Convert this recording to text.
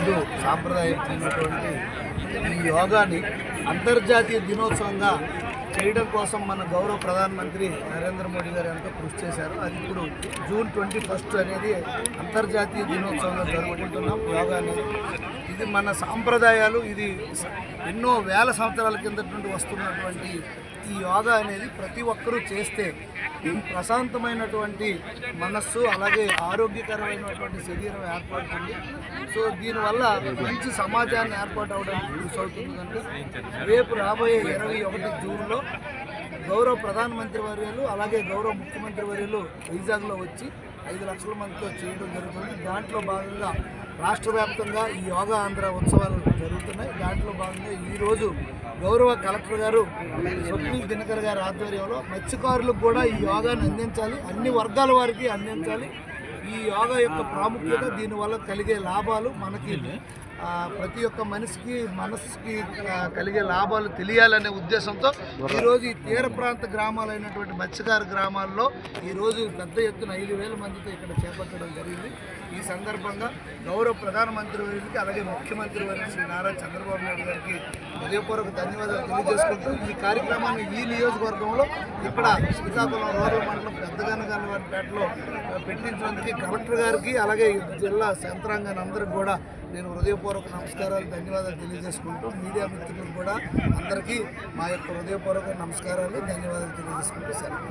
హిందూ సాంప్రదాయమైనటువంటి ఈ యోగాని అంతర్జాతీయ దినోత్సవంగా చేయడం కోసం మన గౌరవ ప్రధానమంత్రి నరేంద్ర మోడీ గారు ఎంతో కృషి చేశారు. అది ఇప్పుడు జూన్ 21 అనేది అంతర్జాతీయ దినోత్సవంగా జరుపుకుంటున్నాం. యోగా అనేది ఇది మన సాంప్రదాయాలు, ఇది ఎన్నో వేల సంవత్సరాల కిందట నుండి వస్తున్నటువంటి ఈ యోగా అనేది ప్రతి ఒక్కరూ చేస్తే ప్రశాంతమైనటువంటి మనస్సు అలాగే ఆరోగ్యకరమైనటువంటి శరీరం ఏర్పడుతుంది. సో దీనివల్ల మంచి సమాజాన్ని ఏర్పాటు అవడానికి కృషి అవుతుందంటే రేపు రాబోయే 21 జూన్లో గౌరవ ప్రధానమంత్రి వర్యులు అలాగే గౌరవ ముఖ్యమంత్రి వర్యులు వైజాగ్లో వచ్చి 5 లక్షల మందితో చేయడం జరుగుతుంది. దాంట్లో భాగంగా రాష్ట్ర వ్యాప్తంగా ఈ యోగా ఆంధ్ర ఉత్సవాలు జరుగుతున్నాయి. దాంట్లో భాగంగా ఈరోజు గౌరవ కలెక్టర్ గారు స్వప్నిల్ దినకర్ గారి ఆధ్వర్యంలో మత్స్యకారులకు కూడా ఈ యోగాను అందించాలి, అన్ని వర్గాల వారికి అందించాలి. ఈ యోగా యొక్క ప్రాముఖ్యత, దీనివల్ల కలిగే లాభాలు మనకి ప్రతి ఒక్క మనసుకి కలిగే లాభాలు తెలియాలనే ఉద్దేశంతో ఈరోజు ఈ తీర ప్రాంత గ్రామాలైనటువంటి మత్స్యకార గ్రామాల్లో ఈరోజు పెద్ద ఎత్తున 5,000 మందితో ఇక్కడ చేపట్టడం జరిగింది. ఈ సందర్భంగా గౌరవ ప్రధానమంత్రి వారికి అలాగే ముఖ్యమంత్రి వారికి శ్రీ నారా చంద్రబాబు నాయుడు గారికి హృదయపూర్వక ధన్యవాదాలు తెలియజేసుకుంటూ ఈ కార్యక్రమాన్ని ఈ నియోజకవర్గంలో ఇక్కడ శ్రీకాకుళం రూరల్ మండలం పెద్దగనగలవారిపేటలో పెట్టించినందుకు కలెక్టర్ గారికి అలాగే జిల్లా యంత్రాంగాన్ని అందరికి కూడా నేను హృదయపూర్వక నమస్కారాలు ధన్యవాదాలు తెలియజేసుకుంటూ మీడియా మిత్రులకు కూడా అందరికీ మా యొక్క హృదయపూర్వక నమస్కారాలు ధన్యవాదాలు తెలియజేసుకుంటూ సెలవు.